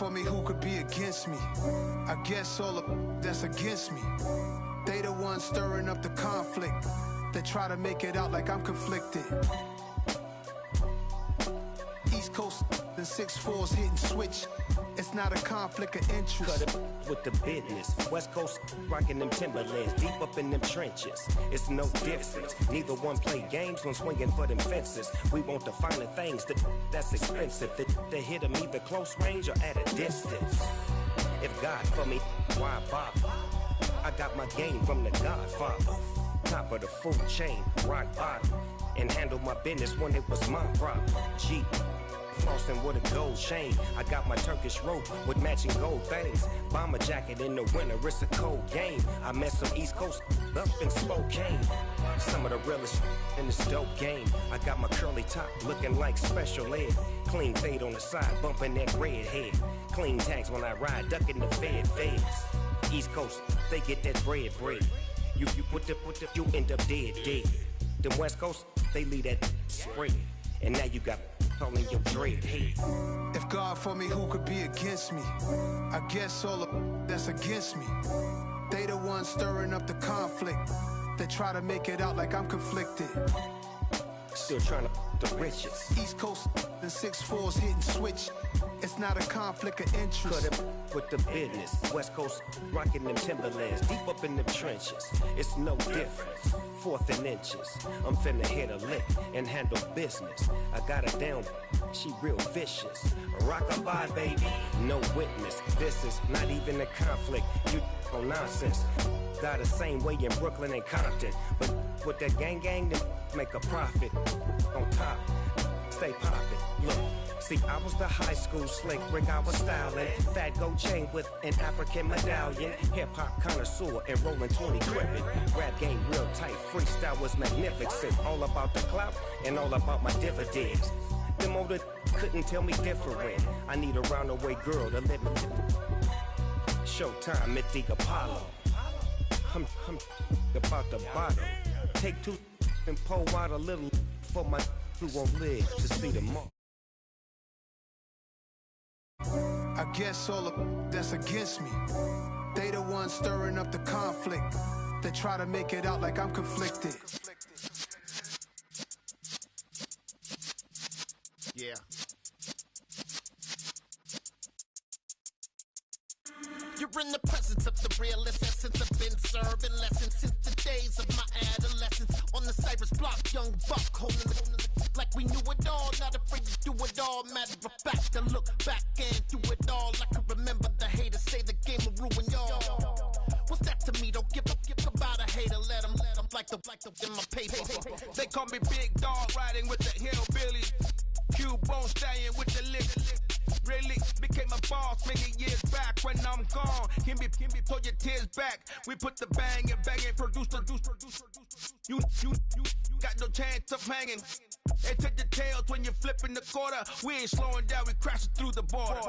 for me, who could be against me? I guess all of that's against me. They the ones stirring up the conflict. They try to make it out like I'm conflicted. East Coast and 6'4's hitting switch. It's not a conflict of interest. Cut it with the business. West Coast rocking them Timberlands, deep up in them trenches. It's no difference. Neither one play games when swinging for them fences. We want the finer things that's expensive. That hit them either close range or at a distance. If God for me, why bother? I got my game from the Godfather. Top of the food chain, rock bottom. And handle my business when it was my problem. G. Flossing with a gold chain. I got my Turkish rope with matching gold things. Bomber jacket in the winter, it's a cold game. I met some East Coast up in Spokane. Some of the realest in this dope game. I got my curly top looking like special ed. Clean fade on the side, bumping that red head. Clean tags when I ride, ducking the feds. East Coast, they get that bread. You you end up dead. Them West Coast, they leave that spread. And now you got calling your dread head. If God for me, who could be against me? I guess all of that's against me. They the ones stirring up the conflict. They try to make it out like I'm conflicted. Still trying to the riches. East Coast and 6'4's hitting switch. It's not a conflict of interest. Cut it with the business. West Coast rocking them Timberlands, deep up in them trenches. It's no difference. 4th and inches. I'm finna hit a lick and handle business. I got her down, she real vicious. Rock-a-bye, baby, no witness. This is not even a conflict. You on nonsense. Got the same way in Brooklyn and Compton. But with that gang, then make a profit. On top, stay poppin'. Look. See, I was the high school slick Rick, I was styling. Fat gold chain with an African medallion. Hip-hop connoisseur and rolling 20 gripping. Rap game real tight, freestyle was magnificent. All about the clout and all about my dividends. Them older couldn't tell me different. I need a roundaway girl to live with. Showtime at the Apollo. I'm about the bottle. Take 2 and pour out a little for my who won't live to see them all. I guess all of that's against me. They the ones stirring up the conflict. They try to make it out like I'm conflicted. Yeah. You're in the presence of the realest essence. I've been serving lessons since the days of my adolescence. On the Cypress block, young buck holding it like we knew it all. Not afraid to do it all. Matter of fact, to look back and do it all. I can remember the haters say the game will ruin y'all. What's that to me? Don't give about a hater. Let them like the in my paper. They call me Big Dog, riding with the hillbillies. Q-Bone stallion with the lick. Really became a boss many years back. When I'm gone, can be pull your tears back. We put the bang and produce. You got no chance of hanging. And take the tails when you're flipping the quarter. We ain't slowing down, we crashing through the border.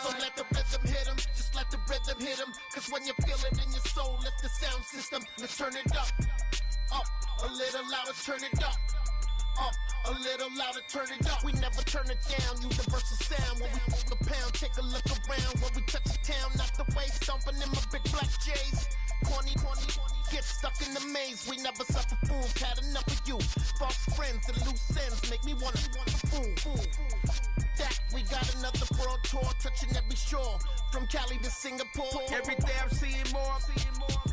So let the rhythm hit him, just let the rhythm hit him. Cause when you feel it in your soul, let the sound system, let's turn it up. Up, a little louder, turn it up. Up, a little louder, turn it up. We never turn it down, universal sound. When we move the pound, take a look around. When we touch the town, not the way, stomping in my big black J's. Corny, get stuck in the maze. We never suffer fools, had enough of you. False friends and loose ends make me wanna fool. That we got another world tour, touching every shore, from Cali to Singapore. Every day I'm seeing more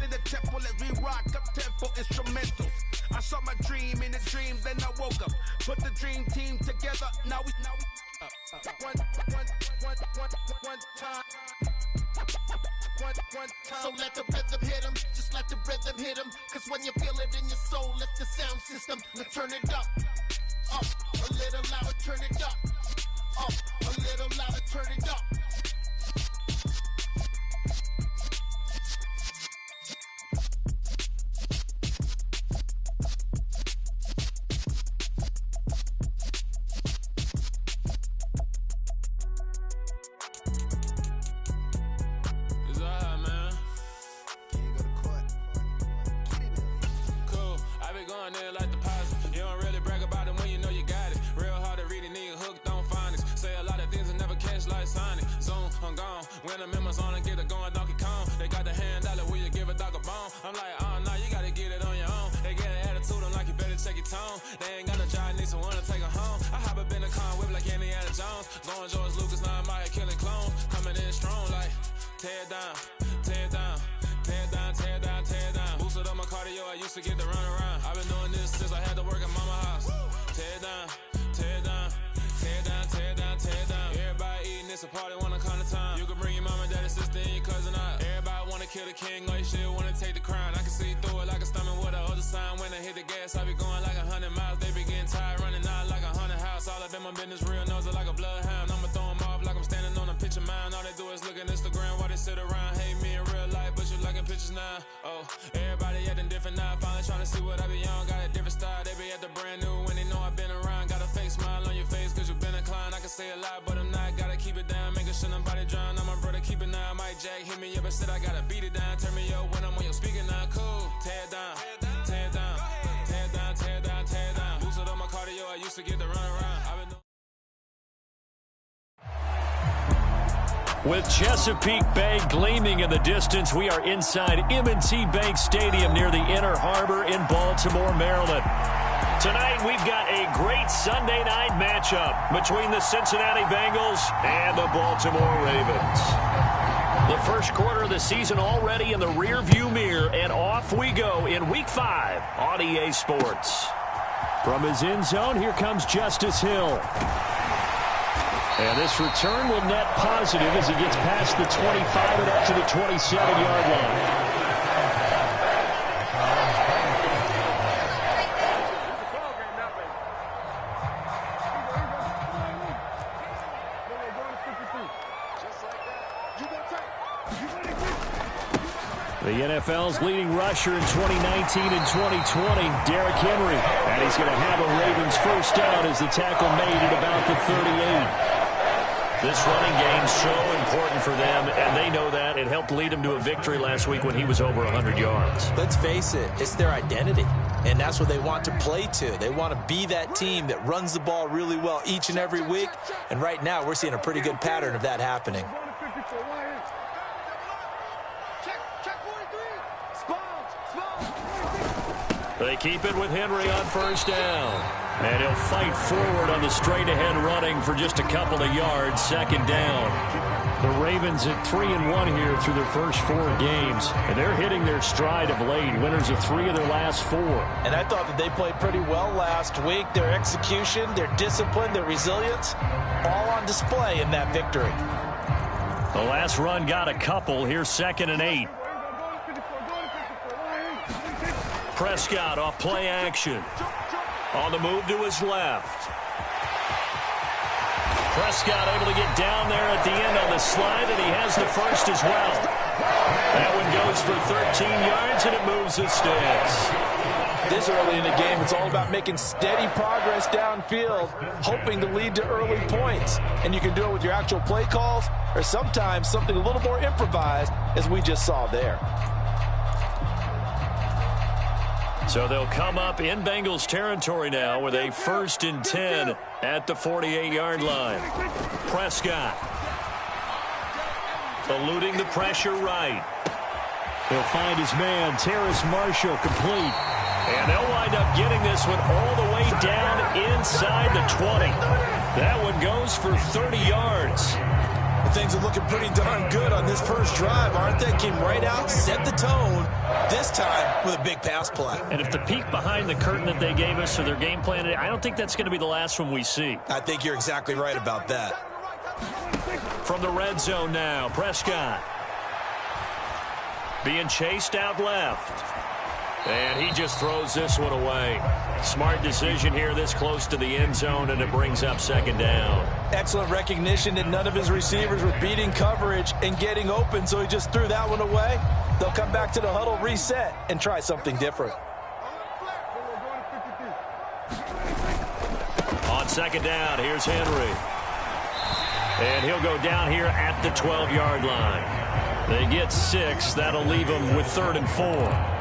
in the temple as we rock up tempo instrumentals. I saw my dream in a dream, then I woke up. Put the dream team together. Now we one time. So let the rhythm hit him, just let the rhythm hit him. Cause when you feel it in your soul, let the sound system, let's turn it up. Up, a little louder, turn it up. Up, a little louder, turn it up. It's alright, man. Can you go to court? Helmets on and get it going Donkey Kong. They got the hand dollar, will you give a dog a bone? I'm like, oh, no, you gotta get it on your own. They get an attitude, I'm like, you better check your tone. They ain't got no job, need someone to take her home. I hop up in the car, whip like Indiana Jones. Going George Lucas, now I'm out here killing clones. Coming in strong like, tear it down, tear it down. Tear it down, tear it down, tear it down. Boosted up my cardio, I used to get to run around. I've been doing this since I had to work at mama house. Tear it down, tear it down, tear it down, tear it down, tear it down. Everybody eating, it's a party, wanna come to time. You can bring your mama, daddy, sister, and your cousin out. Everybody wanna kill the king, or shit, wanna take the crown. I can see through it like a stomach with a other sign. When I hit the gas, I be going like 100 miles. They be getting tired, running out like 100 house. All up in my business, real nose like a bloodhound. I'ma throw them off like I'm standing on a picture mound. All they do is look at Instagram while they sit around. Hate me in real life, but you liking pictures now. Oh, everybody acting different now. Finally trying to see what I be on. Got a different style, they be at the brand new when they know I've been around. Got a fake smile on your face cause you been inclined. I can say a lot, but I'm not. Gotta keep it down, making sure nobody drown. I'm my brother, keep it now. Mike Jack hit me up and said I gotta beat it down. Turn me up when I'm on your speaker now. Cool, tear it down, tear it down, tear it down, tear it down, tear it down. Boosted up my cardio, I used to get to run around. I've been With Chesapeake Bay gleaming in the distance, we are inside M&T Bank Stadium near the Inner Harbor in Baltimore, Maryland. Tonight, we've got a great Sunday night matchup between the Cincinnati Bengals and the Baltimore Ravens. The first quarter of the season already in the rearview mirror, and off we go in Week 5 on EA Sports. From his end zone, here comes Justice Hill. And this return will net positive as he gets past the 25 and up to the 27-yard line. The NFL's leading rusher in 2019 and 2020, Derrick Henry. And he's going to have a Ravens first down as the tackle made at about the 38. This running game's so important for them, and they know that. It helped lead them to a victory last week when he was over 100 yards. Let's face it, it's their identity, and that's what they want to play to. They want to be that team that runs the ball really well each and every week, and right now we're seeing a pretty good pattern of that happening. They keep it with Henry on first down. And he'll fight forward on the straight-ahead running for just a couple of yards, second down. The Ravens at 3-1 here through their first 4 games. And they're hitting their stride of late, winners of 3 of their last 4. And I thought that they played pretty well last week. Their execution, their discipline, their resilience, all on display in that victory. The last run got a couple. Here's 2nd and 8. Prescott off play action. On the move to his left. Prescott able to get down there at the end on the slide, and he has the first as well. That one goes for 13 yards, and it moves the sticks. This early in the game, it's all about making steady progress downfield, hoping to lead to early points. And you can do it with your actual play calls, or sometimes something a little more improvised, as we just saw there. So they'll come up in Bengals territory now with a 1st and 10 at the 48-yard line. Prescott eluding the pressure right. He'll find his man, Terrace Marshall, complete. And they'll wind up getting this one all the way down inside the 20. That one goes for 30 yards. Things are looking pretty darn good on this first drive, aren't they? Came right out, set the tone, this time with a big pass play. And if the peek behind the curtain that they gave us for their game plan, I don't think that's going to be the last one we see. I think you're exactly right about that. From the red zone now, Prescott being chased out left. And he just throws this one away. Smart decision here this close to the end zone, and it brings up 2nd down. Excellent recognition that none of his receivers were beating coverage and getting open, so he just threw that one away. They'll come back to the huddle, reset, and try something different. On 2nd down, here's Henry. And he'll go down here at the 12-yard line. They get 6. That'll leave them with 3rd and 4.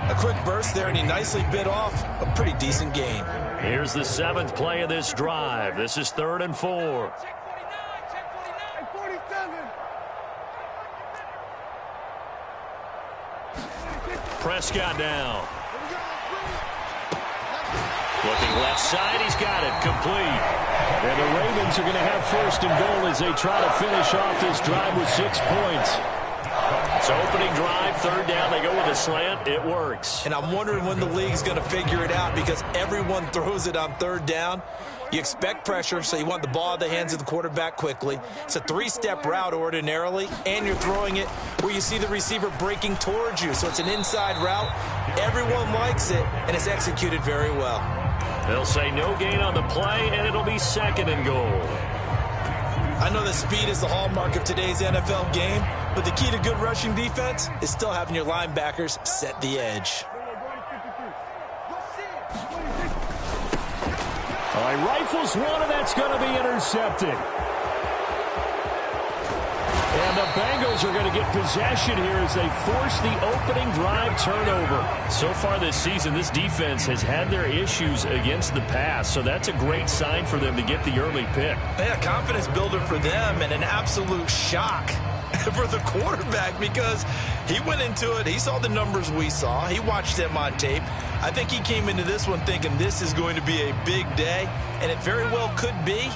A quick burst there, and he nicely bit off a pretty decent gain. Here's the 7th play of this drive. This is 3rd and 4. Prescott down. Looking left side, he's got it, complete. And the Ravens are going to have first and goal as they try to finish off this drive with 6 points. So opening drive, third down, they go with a slant, it works. And I'm wondering when the league's going to figure it out because everyone throws it on third down. You expect pressure, so you want the ball in the hands of the quarterback quickly. It's a 3-step route ordinarily, and you're throwing it where you see the receiver breaking towards you. So it's an inside route. Everyone likes it, and it's executed very well. They'll say no gain on the play, and it'll be second and goal. I know that speed is the hallmark of today's NFL game, but the key to good rushing defense is still having your linebackers set the edge. All right, rifles one, and that's going to be intercepted. And the Bengals are going to get possession here as they force the opening drive turnover. So far this season, this defense has had their issues against the pass, so that's a great sign for them to get the early pick. Yeah, confidence builder for them and an absolute shock for the quarterback because he went into it. He saw the numbers we saw. He watched them on tape. I think he came into this one thinking this is going to be a big day, and it very well could be.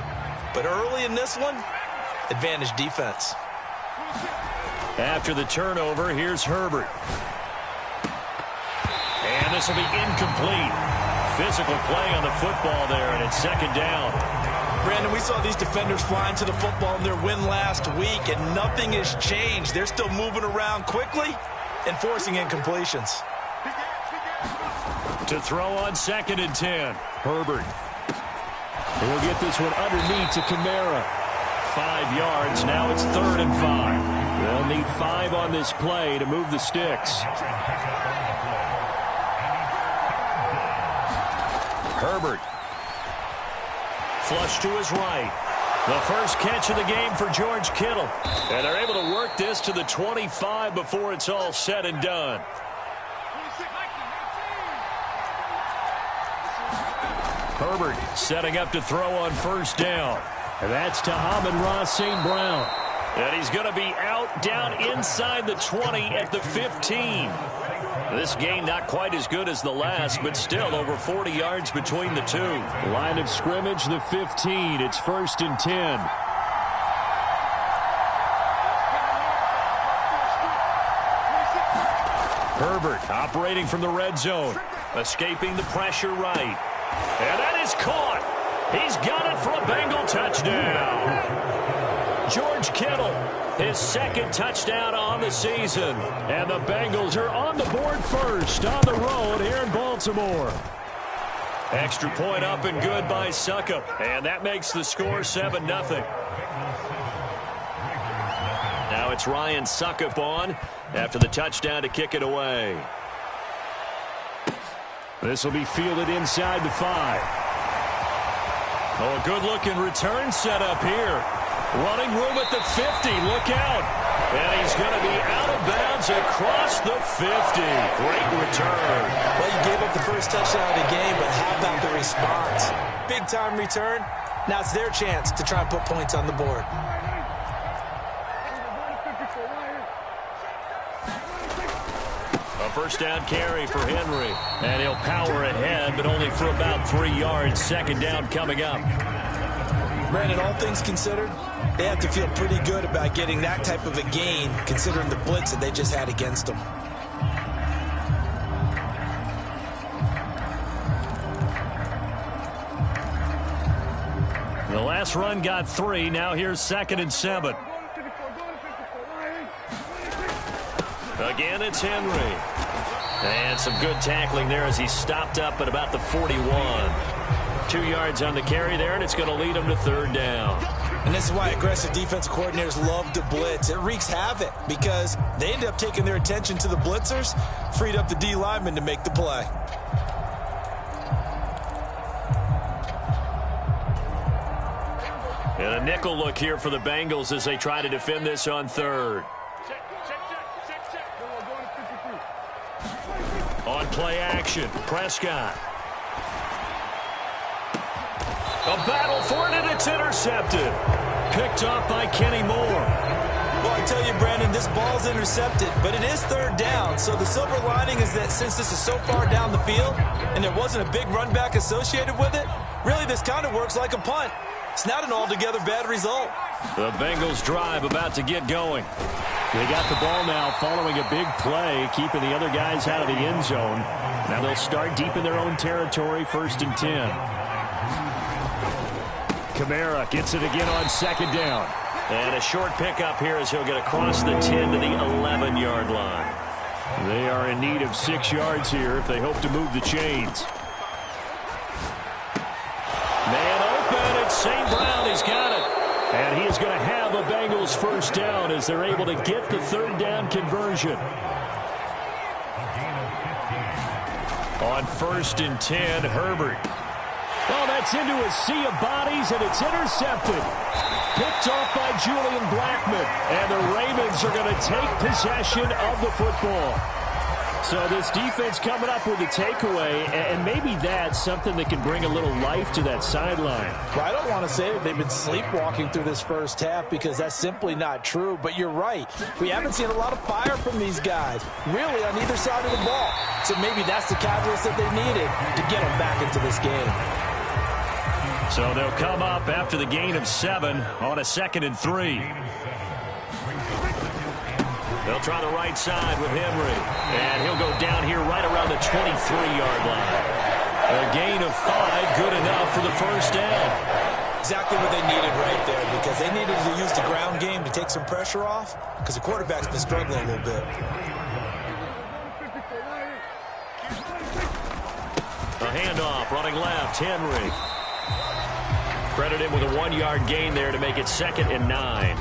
But early in this one, advantage defense. After the turnover, here's Herbert. And this will be incomplete. Physical play on the football there, and it's second down. Brandon, we saw these defenders flying to the football in their win last week, and nothing has changed. They're still moving around quickly and forcing incompletions. To throw on second and 10, Herbert. He'll get this one underneath to Kamara. 5 yards, now it's third and 5. They'll need 5 on this play to move the sticks. Herbert. Flush to his right. The first catch of the game for George Kittle. And they're able to work this to the 25 before it's all said and done. Herbert setting up to throw on first down. And that's to Amon-Ra St. Brown. And he's going to be out down inside the 20 at the 15. This game not quite as good as the last, but still over 40 yards between the two. Line of scrimmage, the 15. It's first and 10. Herbert operating from the red zone. Escaping the pressure right. And that is caught. He's got it for a Bengal touchdown. George Kittle, his second touchdown on the season. And the Bengals are on the board first on the road here in Baltimore. Extra point up and good by Succop. And that makes the score 7-0. Now it's Ryan Succop on after the touchdown to kick it away. This will be fielded inside the 5. Oh, a good-looking return set up here. Running room at the 50. Look out. And he's going to be out of bounds across the 50. Great return. Well, you gave up the first touchdown of the game, but how about the response? Big-time return. Now it's their chance to try and put points on the board. A first down carry for Henry. And he'll power ahead, but only for about 3 yards. Second down coming up. Brandon, all things considered, they have to feel pretty good about getting that type of a gain, considering the blitz that they just had against them. The last run got 3. Now here's second and 7. Again, it's Henry. And some good tackling there as he stopped up at about the 41. 2 yards on the carry there, and it's going to lead him to third down. And this is why aggressive defense coordinators love to blitz. It wreaks havoc because they end up taking their attention to the blitzers, freed up the D lineman to make the play. And a nickel look here for the Bengals as they try to defend this on third. On play action, Prescott. A battle for it, and it's intercepted. Picked off by Kenny Moore. Well, can tell you, Brandon, this ball's intercepted, but it is third down. So the silver lining is that since this is so far down the field and there wasn't a big run back associated with it, really this kind of works like a punt. It's not an altogether bad result. The Bengals drive about to get going. They got the ball now following a big play, keeping the other guys out of the end zone. Now they'll start deep in their own territory, 1st and 10. Kamara gets it again on 2nd down. And a short pickup here as he'll get across the 10 to the 11-yard line. They are in need of 6 yards here if they hope to move the chains. Man open, it's St. Brown. He's got it. And he is going to have a Bengals 1st down as they're able to get the 3rd down conversion. On 1st and 10, Herbert. Oh, that's into a sea of bodies, and it's intercepted. Picked off by Julian Blackmon. And the Ravens are going to take possession of the football. So this defense coming up with a takeaway, and maybe that's something that can bring a little life to that sideline. Well, I don't want to say that they've been sleepwalking through this first half because that's simply not true, but you're right. We haven't seen a lot of fire from these guys, really, on either side of the ball. So maybe that's the catalyst that they needed to get them back into this game. So they'll come up after the gain of 7 on a 2nd and 3. They'll try the right side with Henry. And he'll go down here right around the 23-yard line. A gain of 5, good enough for the 1st down. Exactly what they needed right there, because they needed to use the ground game to take some pressure off, because the quarterback's been struggling a little bit. A handoff, running left, Henry. Credit him with a 1-yard gain there to make it 2nd and 9.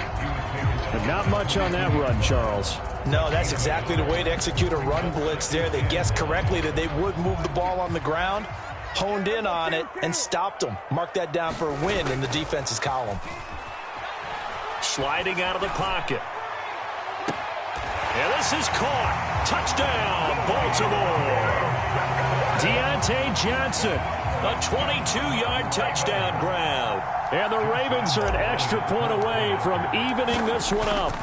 But not much on that run, Charles. No, that's exactly the way to execute a run blitz there. They guessed correctly that they would move the ball on the ground, honed in on it, and stopped them. Mark that down for a win in the defense's column. Sliding out of the pocket. And this is caught. Touchdown, Baltimore. Deontay Johnson, a 22-yard touchdown grab. And the Ravens are an extra point away from evening this one up.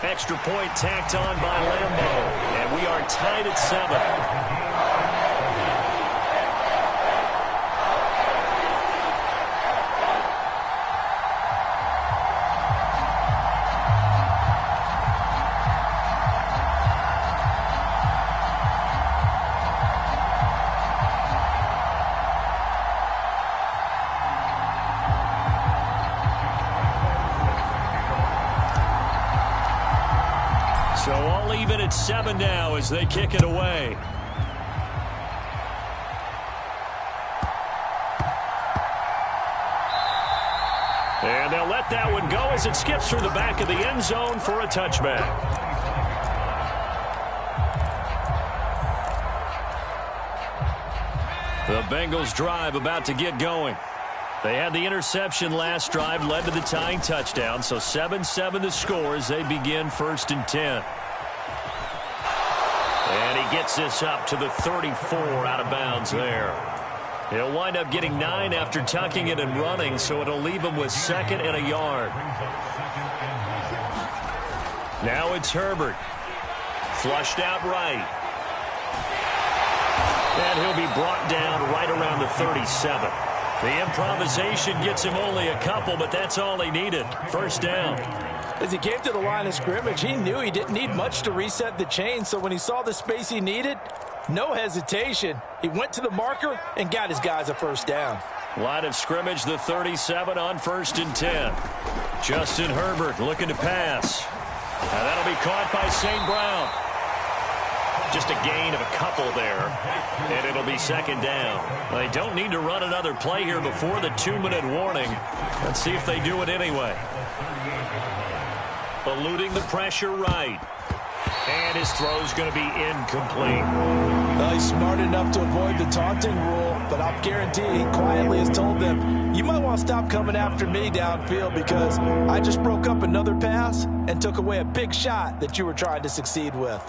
Extra point tacked on by Lambeau. And we are tied at 7. So all even at 7 now as they kick it away. And they'll let that one go as it skips through the back of the end zone for a touchback. The Bengals drive about to get going. They had the interception last drive, led to the tying touchdown, so 7-7 the score as they begin 1st and 10. And he gets this up to the 34 out of bounds there. He'll wind up getting 9 after tucking it and running, so it'll leave him with 2nd and a yard. Now it's Herbert. Flushed out right. And he'll be brought down right around the 37. The improvisation gets him only a couple, but that's all he needed. 1st down. As he came to the line of scrimmage, he knew he didn't need much to reset the chain, so when he saw the space he needed, no hesitation. He went to the marker and got his guys a 1st down. Line of scrimmage, the 37 on 1st and 10. Justin Herbert looking to pass. And that'll be caught by St. Brown. Just a gain of a couple there, and it'll be 2nd down. They don't need to run another play here before the 2-minute warning. Let's see if they do it anyway. Eluding the pressure right. And his throw's going to be incomplete. Well, he's smart enough to avoid the taunting rule, but I'll guarantee he quietly has told them, you might want to stop coming after me downfield because I just broke up another pass and took away a big shot that you were trying to succeed with.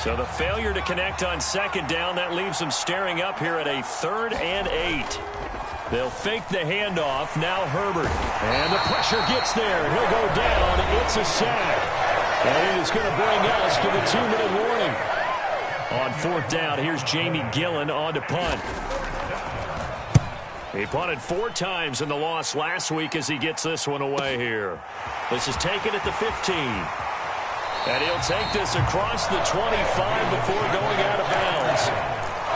So the failure to connect on second down, that leaves them staring up here at a 3rd and 8. They'll fake the handoff. Now Herbert. And the pressure gets there. He'll go down. It's a sack. And it is going to bring us to the 2-minute warning. On 4th down, here's Jamie Gillen on to punt. He punted 4 times in the loss last week as he gets this one away here. This is taken at the 15. And he'll take this across the 25 before going out of bounds.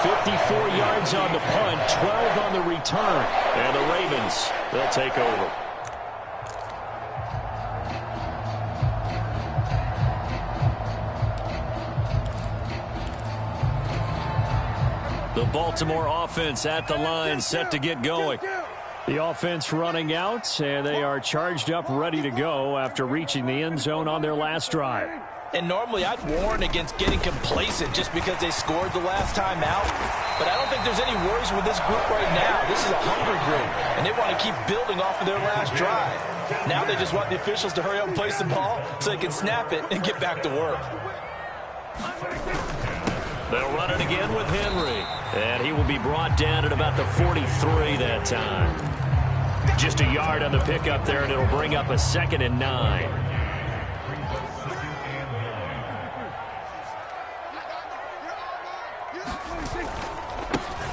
54 yards on the punt, 12 on the return. And the Ravens, they'll take over. The Baltimore offense at the line, set to get going. The offense running out, and they are charged up, ready to go after reaching the end zone on their last drive. And normally I'd warn against getting complacent just because they scored the last time out. But I don't think there's any worries with this group right now. This is a hungry group, and they want to keep building off of their last drive. Now they just want the officials to hurry up and place the ball so they can snap it and get back to work. They'll run it again with Henry. And he will be brought down at about the 43 that time. Just a yard on the pickup there, and it'll bring up a 2nd and 9.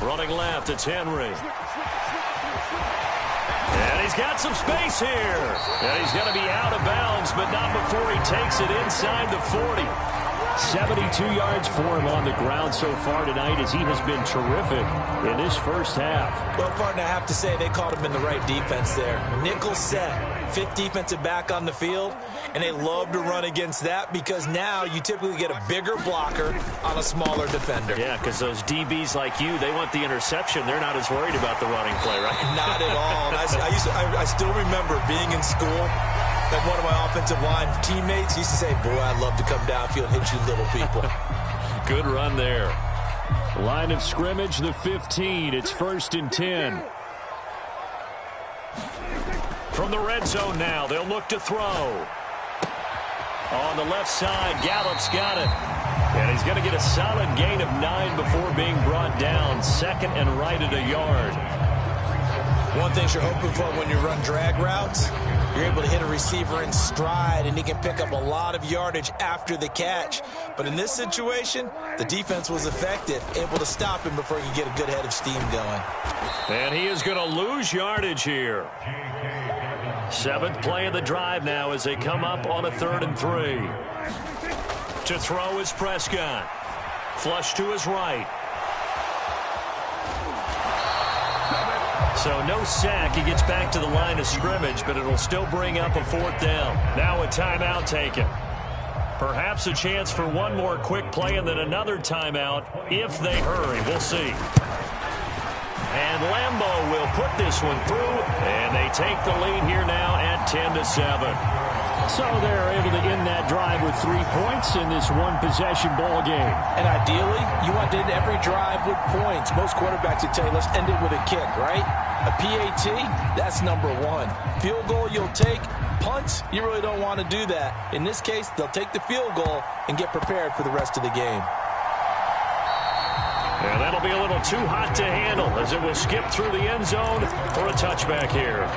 Running left, it's Henry. And he's got some space here. And he's going to be out of bounds, but not before he takes it inside the 40. 72 yards for him on the ground so far tonight as he has been terrific in this first half. Well, partner, I have to say they called him in the right defense there. Nickel set, 5th defensive back on the field, and they love to run against that because now you typically get a bigger blocker on a smaller defender. Yeah, because those DBs like you, they want the interception. They're not as worried about the running play, right? Not at all. I still remember being in school. And one of my offensive line teammates used to say, boy, I'd love to come downfield and hit you little people. Good run there. Line of scrimmage, the 15. It's 1st and 10. From the red zone now, they'll look to throw. On the left side, Gallup's got it. And he's going to get a solid gain of 9 before being brought down. 2nd and right at a yard. One thing you're hoping for when you run drag routes, you're able to hit a receiver in stride, and he can pick up a lot of yardage after the catch. But in this situation, the defense was effective, able to stop him before he could get a good head of steam going. And he is going to lose yardage here. 7th play of the drive now as they come up on a 3rd and 3. To throw is Prescott. Flush to his right. So no sack. He gets back to the line of scrimmage, but it'll still bring up a 4th down. Now a timeout taken. Perhaps a chance for one more quick play and then another timeout if they hurry. We'll see. And Lambeau will put this one through, and they take the lead here now at 10-7. So they're able to end that drive with 3 points in this one-possession ball game. And ideally, you want to end every drive with points. Most quarterbacks would tell you, let's end it with a kick, right? A PAT, that's number 1. Field goal you'll take. Punts, you really don't want to do that. In this case, they'll take the field goal and get prepared for the rest of the game. And that'll be a little too hot to handle as it will skip through the end zone for a touchback here.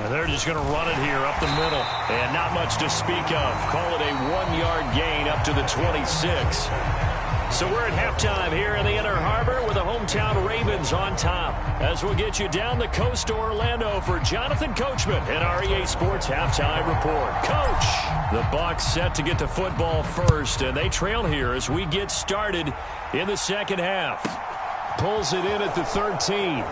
They're just going to run it here up the middle. And not much to speak of. Call it a 1-yard gain up to the 26. So we're at halftime here in the Inner Harbor with the hometown Ravens on top. As we'll get you down the coast to Orlando for Jonathan Coachman in our EA Sports Halftime Report. Coach! The Bucs set to get the football first, and they trail here as we get started in the second half. Pulls it in at the 13.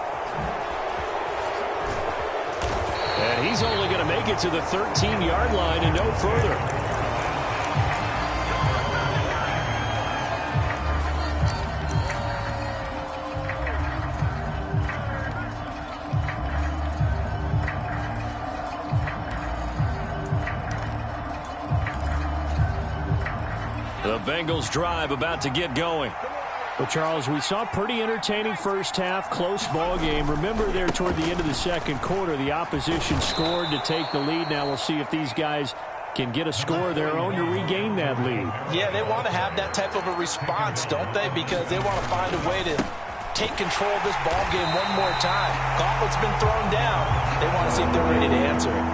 And he's only going to make it to the 13-yard line and no further. Bengals drive about to get going. Well, Charles, we saw a pretty entertaining first half, close ball game. Remember there toward the end of the second quarter, the opposition scored to take the lead. Now we'll see if these guys can get a score of their own to regain that lead. Yeah, they want to have that type of a response, don't they? Because they want to find a way to take control of this ball game one more time. Gauntlet's been thrown down. They want to see if they're ready to answer it.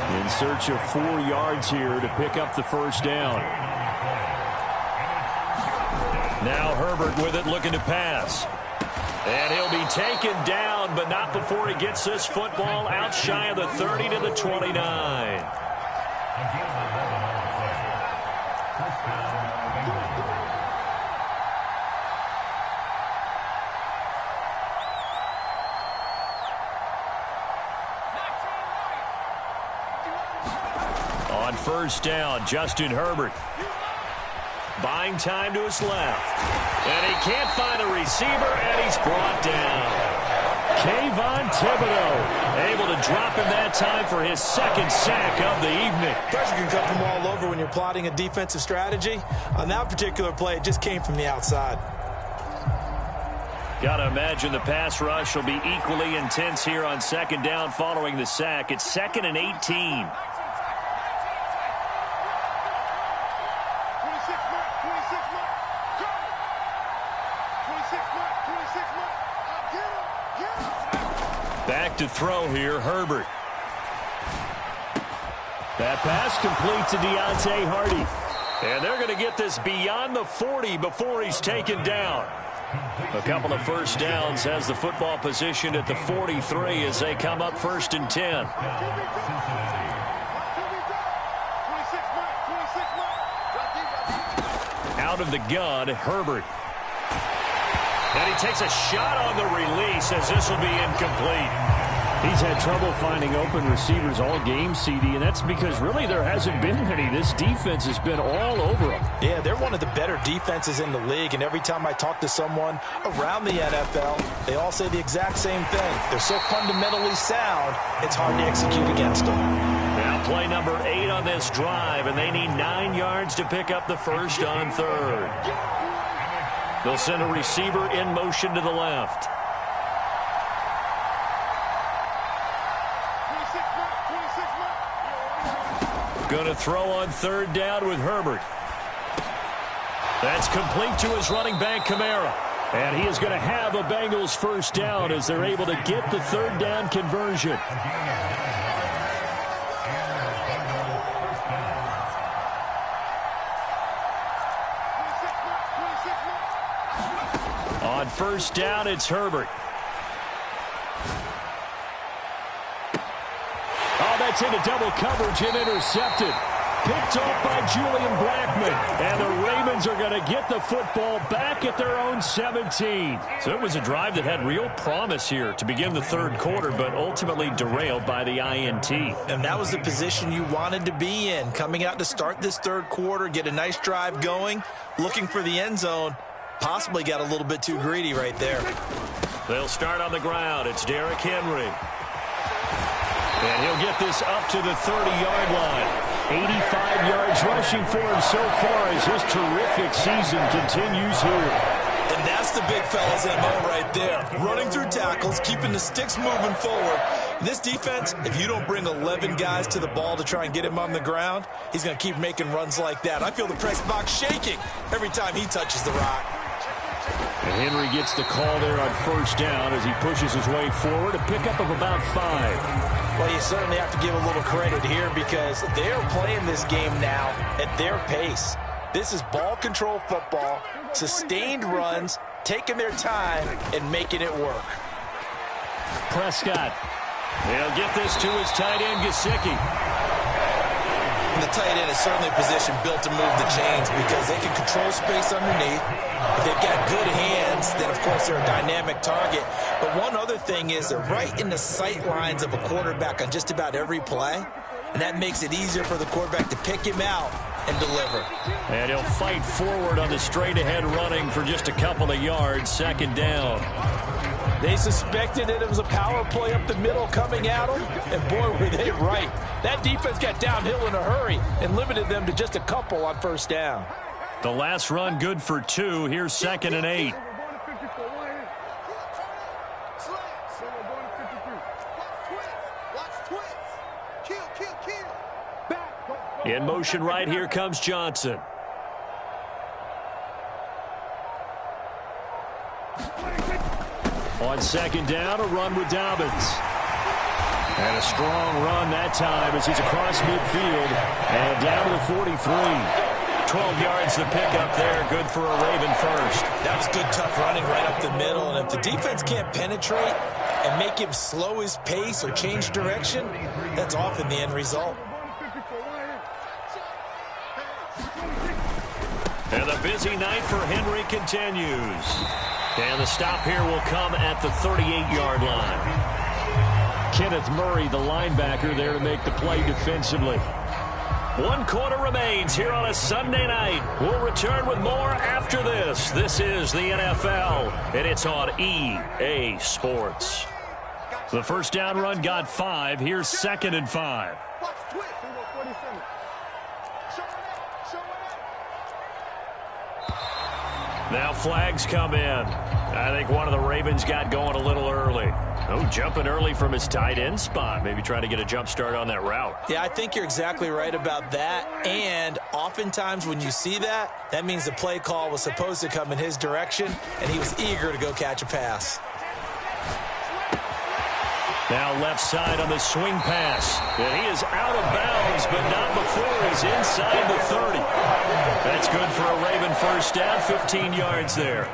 In search of 4 yards here to pick up the first down. Now Herbert with it, looking to pass. And he'll be taken down, but not before he gets this football out shy of the 30 to the 29. On first down, Justin Herbert. Buying time to his left. And he can't find a receiver, and he's brought down. Kayvon Thibodeau able to drop him that time for his second sack of the evening. Pressure can come from all over when you're plotting a defensive strategy. On that particular play, it just came from the outside. Got to imagine the pass rush will be equally intense here on second down following the sack. It's 2nd and 18. Back to throw here, Herbert. That pass complete to Deontay Hardy. And they're going to get this beyond the 40 before he's taken down. A couple of first downs has the football positioned at the 43 as they come up 1st and 10. Out of the gun, Herbert. And he takes a shot on the release as this will be incomplete. He's had trouble finding open receivers all game, CD, and that's because really there hasn't been many. This defense has been all over him. Yeah, they're one of the better defenses in the league, and every time I talk to someone around the NFL, they all say the exact same thing. They're so fundamentally sound, it's hard to execute against them. Now play number 8 on this drive, and they need 9 yards to pick up the first on 3rd. They'll send a receiver in motion to the left. Going to throw on 3rd down with Herbert. That's complete to his running back, Kamara. And he is going to have a Bengals first down as they're able to get the 3rd down conversion. On first down, it's Herbert. Oh, that's into double coverage and intercepted. Picked off by Julian Blackmon. And the Ravens are going to get the football back at their own 17. So it was a drive that had real promise here to begin the 3rd quarter, but ultimately derailed by the INT. And that was the position you wanted to be in. Coming out to start this 3rd quarter, get a nice drive going, looking for the end zone. Possibly got a little bit too greedy right there. They'll start on the ground. It's Derrick Henry. And he'll get this up to the 30-yard line. 85 yards rushing for him so far as his terrific season continues here. And that's the big fella's MO right there. Running through tackles, keeping the sticks moving forward. This defense, if you don't bring 11 guys to the ball to try and get him on the ground, he's going to keep making runs like that. I feel the press box shaking every time he touches the rock. And Henry gets the call there on first down as he pushes his way forward, a pickup of about 5. Well, you certainly have to give a little credit here because they're playing this game now at their pace. This is ball control football, sustained runs, taking their time and making it work. Prescott. They'll get this to his tight end, Gesicki. And the tight end is certainly a position built to move the chains because they can control space underneath. If they've got good hands, then, of course, they're a dynamic target. But one other thing is they're right in the sight lines of a quarterback on just about every play, and that makes it easier for the quarterback to pick him out and deliver. And he'll fight forward on the straight-ahead running for just a couple of yards, 2nd down. They suspected that it was a power play up the middle coming at them, and boy, were they right. That defense got downhill in a hurry and limited them to just a couple on first down. The last run good for 2. Here's 2nd and 8. In motion right, here comes Johnson. On 2nd down, a run with Dobbins. And a strong run that time as he's across midfield and down to the 43. 12 yards to pick up there. Good for a Raven first. That was good, tough running right up the middle. And if the defense can't penetrate and make him slow his pace or change direction, that's often the end result. And the busy night for Henry continues. And the stop here will come at the 38-yard line. Kenneth Murray, the linebacker, there to make the play defensively. 1 quarter remains here on a Sunday night. We'll return with more after this. This is the NFL, and it's on EA Sports. The first down run got 5. Here's 2nd and 5. Now flags come in. I think one of the Ravens got going a little early. Oh, jumping early from his tight end spot. Maybe trying to get a jump start on that route. Yeah, I think you're exactly right about that. And oftentimes when you see that, that means the play call was supposed to come in his direction, and he was eager to go catch a pass. Now left side on the swing pass. And he is out of bounds, but not before he's inside the 30. That's good for a Raven first down, 15 yards there.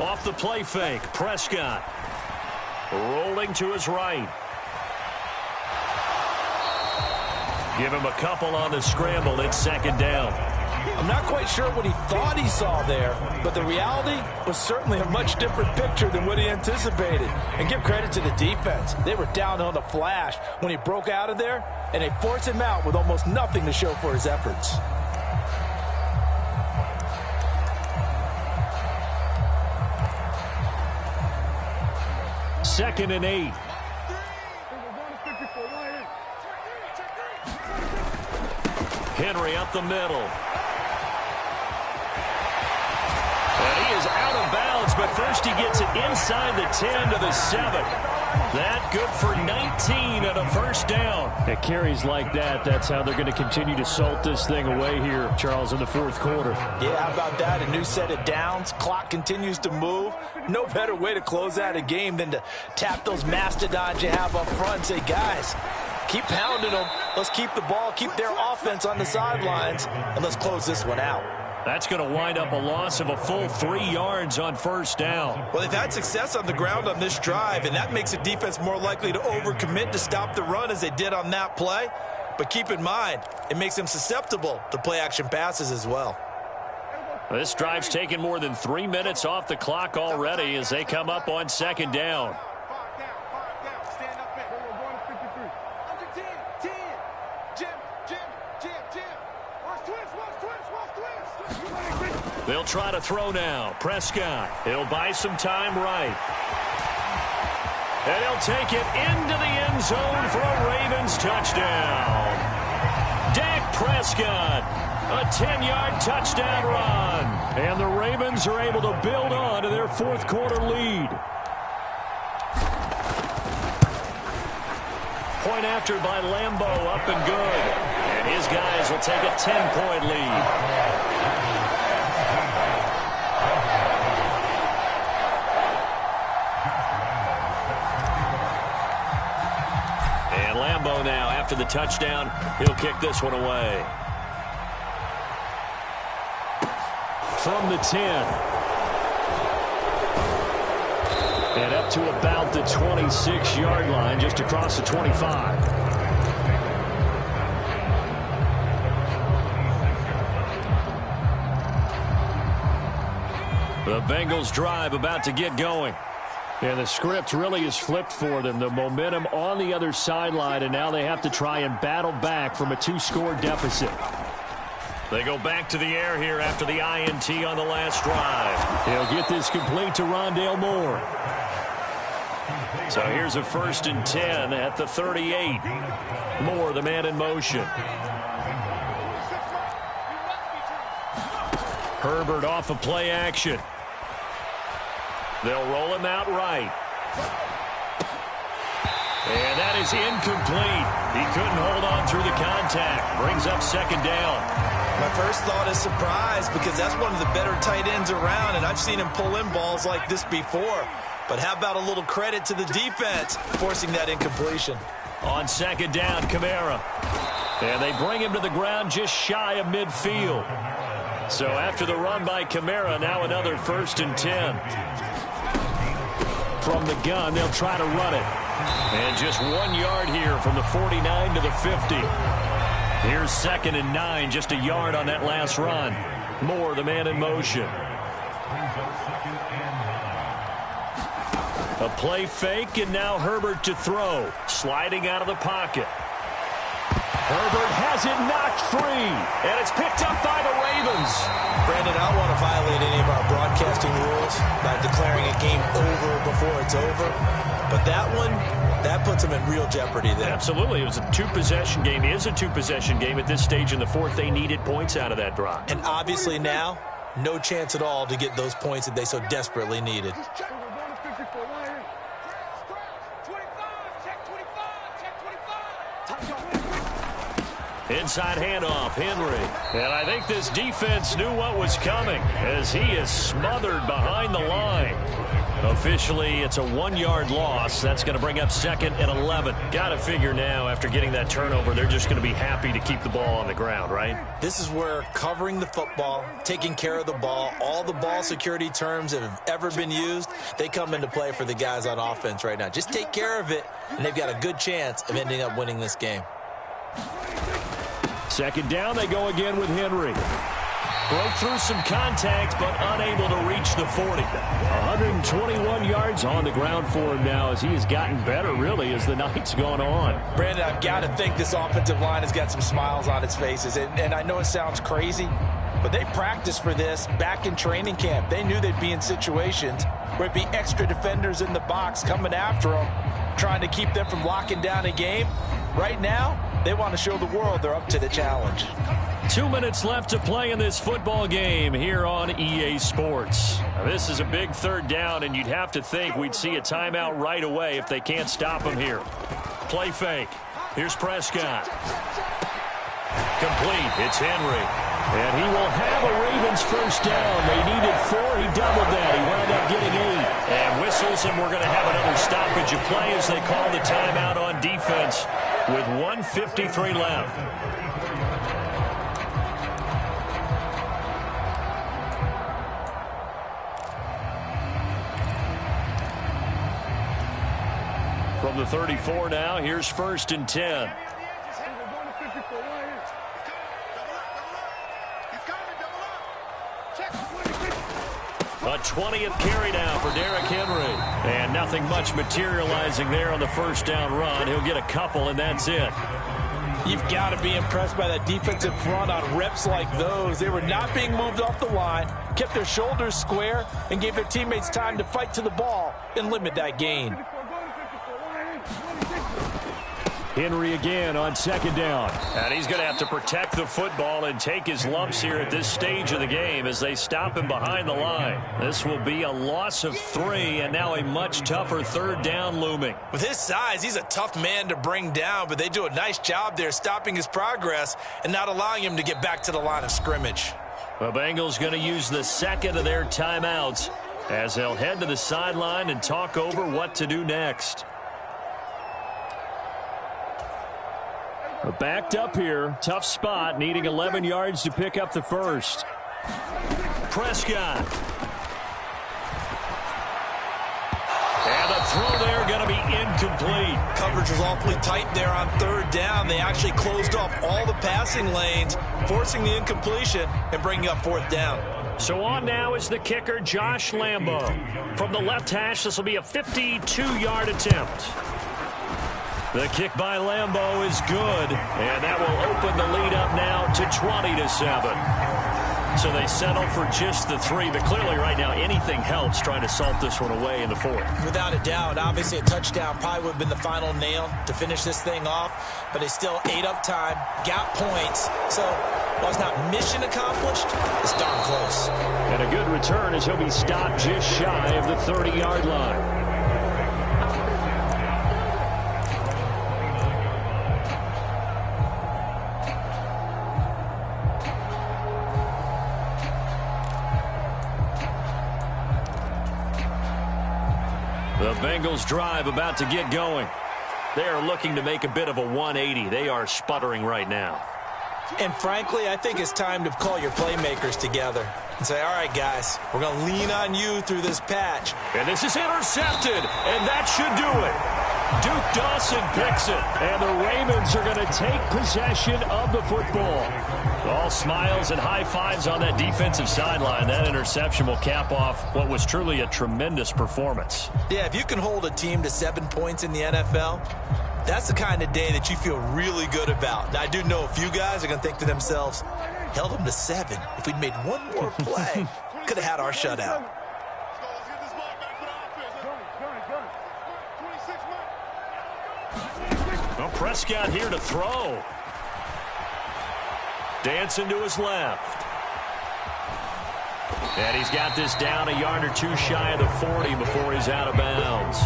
Off the play fake, Prescott rolling to his right. Give him a couple on the scramble. It's 2nd down. I'm not quite sure what he thought he saw there, but the reality was certainly a much different picture than what he anticipated. And give credit to the defense. They were down on the flash when he broke out of there, and they forced him out with almost nothing to show for his efforts. Second and 8. Henry up the middle. And he is out of bounds, but first he gets it inside the 10 to the 7. That good for 19 and a first down. It carries like that. That's how they're going to continue to salt this thing away here, Charles, in the 4th quarter. Yeah, how about that? A new set of downs. Clock continues to move. No better way to close out a game than to tap those mastodons you have up front and say, guys, keep pounding them. Let's keep the ball, keep their offense on the sidelines, and let's close this one out. That's going to wind up a loss of a full 3 yards on first down. Well, they've had success on the ground on this drive, and that makes the defense more likely to overcommit to stop the run as they did on that play. But keep in mind, it makes them susceptible to play-action passes as well. This drive's taken more than 3 minutes off the clock already as they come up on 2nd down. They'll try to throw now. Prescott. He'll buy some time right. And he'll take it into the end zone for a Ravens touchdown. Dak Prescott, a 10-yard touchdown run. And the Ravens are able to build on to their 4th quarter lead. Point after by Lambeau, up and good. And his guys will take a 10-point lead. Now, after the touchdown, he'll kick this one away. From the 10. And up to about the 26-yard line, just across the 25. The Bengals drive about to get going. And the script really is flipped for them. The momentum on the other sideline, and now they have to try and battle back from a 2-score deficit. They go back to the air here after the INT on the last drive. He'll get this complete to Rondale Moore. So here's a 1st and 10 at the 38. Moore, the man in motion. Herbert off of play action. They'll roll him out right. And that is incomplete. He couldn't hold on through the contact. Brings up second down. My first thought is surprise, because that's one of the better tight ends around, and I've seen him pull in balls like this before. But how about a little credit to the defense forcing that incompletion? On second down, Kamara. And they bring him to the ground just shy of midfield. So after the run by Kamara, now another 1st and 10. From the gun, they'll try to run it. And just 1 yard here from the 49 to the 50. Here's 2nd and 9, just a yard on that last run. Moore, the man in motion. A play fake, and now Herbert to throw. Sliding out of the pocket. Herbert has it knocked free, and it's picked up by the Ravens. Brandon, I don't want to violate any of our broadcasting rules by declaring a game over before it's over. But that one, that puts them in real jeopardy there. Absolutely. It was a two-possession game. It is a two-possession game at this stage in the fourth. They needed points out of that drive. And obviously now, no chance at all to get those points that they so desperately needed. Inside handoff, Henry. And I think this defense knew what was coming as he is smothered behind the line. Officially, it's a 1 yard loss. That's going to bring up 2nd and 11. Got to figure now, after getting that turnover, they're just going to be happy to keep the ball on the ground, right? This is where covering the football, taking care of the ball, all the ball security terms that have ever been used, they come into play for the guys on offense right now. Just take care of it, and they've got a good chance of ending up winning this game. Second down, they go again with Henry. Broke through some contact, but unable to reach the 40. 121 yards on the ground for him now as he has gotten better, really, as the night's gone on. Brandon, I've got to think this offensive line has got some smiles on its faces. And I know it sounds crazy, but they practiced for this back in training camp. They knew they'd be in situations where it'd be extra defenders in the box coming after them, trying to keep them from locking down a game. Right now, they want to show the world they're up to the challenge. 2 minutes left to play in this football game here on EA Sports. Now, this is a big third down, and you'd have to think we'd see a timeout right away if they can't stop him here. Play fake. Here's Prescott. Complete. It's Henry. And he will have a Ravens first down. They needed 4. He doubled that. He wound up getting 8. And whistles, and we're going to have another stoppage of play as they call the timeout on defense with 1:53 left. From the 34 now, here's 1st and 10. A 20th carry now for Derrick Henry. And nothing much materializing there on the first down run. He'll get a couple, and that's it. You've got to be impressed by that defensive front on reps like those. They were not being moved off the line, kept their shoulders square, and gave their teammates time to fight to the ball and limit that gain. Henry again on second down. And he's going to have to protect the football and take his lumps here at this stage of the game as they stop him behind the line. This will be a loss of 3, and now a much tougher third down looming. With his size, he's a tough man to bring down, but they do a nice job there stopping his progress and not allowing him to get back to the line of scrimmage. The Bengals going to use the second of their timeouts as they'll head to the sideline and talk over what to do next. Backed up here. Tough spot. Needing 11 yards to pick up the first. Prescott. And the throw there going to be incomplete. Coverage was awfully tight there on third down. They actually closed off all the passing lanes, forcing the incompletion and bringing up 4th down. So on now is the kicker, Josh Lambo. From the left hash, this will be a 52-yard attempt. The kick by Lambo is good, and that will open the lead up now to 20-7. So they settle for just the 3, but clearly right now anything helps trying to salt this one away in the 4th. Without a doubt, obviously a touchdown probably would have been the final nail to finish this thing off, but they still ate up time, got points. So while it's not mission accomplished, it's darn close. And a good return as he'll be stopped just shy of the 30-yard line. The Bengals drive about to get going. They are looking to make a bit of a 180. They are sputtering right now. And frankly, I think it's time to call your playmakers together and say, all right, guys, we're going to lean on you through this patch. And this is intercepted, and that should do it. Duke Dawson picks it, and the Ravens are going to take possession of the football. All smiles and high fives on that defensive sideline. That interception will cap off what was truly a tremendous performance. Yeah, if you can hold a team to 7 points in the NFL, that's the kind of day that you feel really good about. Now, I do know a few guys are going to think to themselves, held them to 7. If we'd made one more play, could have had our shutout. Well, Prescott here to throw. Dancing to his left. And he's got this down a yard or two shy of the 40 before he's out of bounds.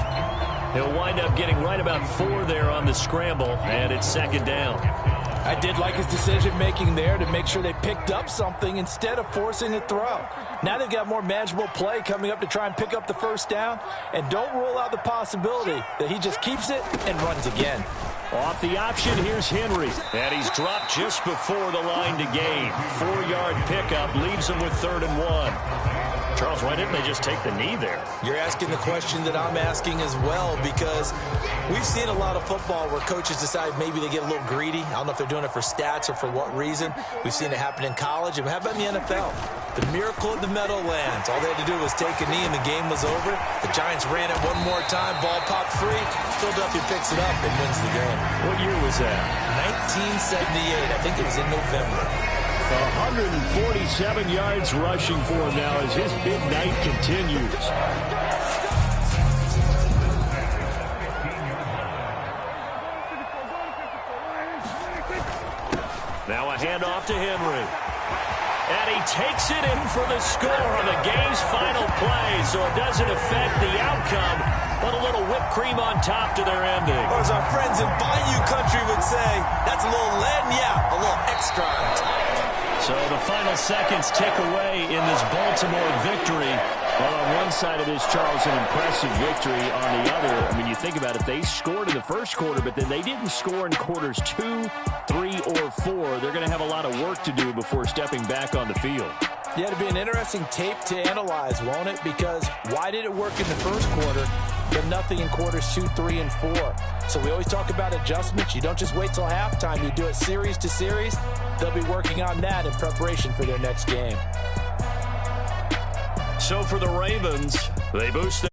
He'll wind up getting right about 4 there on the scramble, and it's second down. I did like his decision-making there to make sure they picked up something instead of forcing a throw. Now they've got more manageable play coming up to try and pick up the first down, and don't rule out the possibility that he just keeps it and runs again. Off the option, here's Henry. And he's dropped just before the line to gain. 4-yard pickup leaves him with 3rd and 1. Charles, why didn't they just take the knee there? You're asking the question that I'm asking as well, because we've seen a lot of football where coaches decide maybe they get a little greedy. I don't know if they're doing it for stats or for what reason. We've seen it happen in college. And how about in the NFL? The miracle of the Meadowlands. All they had to do was take a knee and the game was over. The Giants ran it one more time. Ball popped free. Philadelphia picks it up and wins the game. What year was that? 1978. I think it was in November. 147 yards rushing for him now as his big night continues. Now a handoff to Henry. And he takes it in for the score on the game's final play, so it doesn't affect the outcome, but a little whipped cream on top to their ending. Or as our friends in Bayou Country would say, that's a little a little extra on top. So the final seconds tick away in this Baltimore victory. Well, on one side of this, Charles, an impressive victory. On the other, I mean, you think about it, they scored in the first quarter, but then they didn't score in quarters 2, 3, or 4. They're going to have a lot of work to do before stepping back on the field. Yeah, it'll be an interesting tape to analyze, won't it? Because why did it work in the first quarter, but nothing in quarters 2, 3, and 4? So we always talk about adjustments. You don't just wait till halftime. You do it series to series. They'll be working on that in preparation for their next game. So for the Ravens, they boost their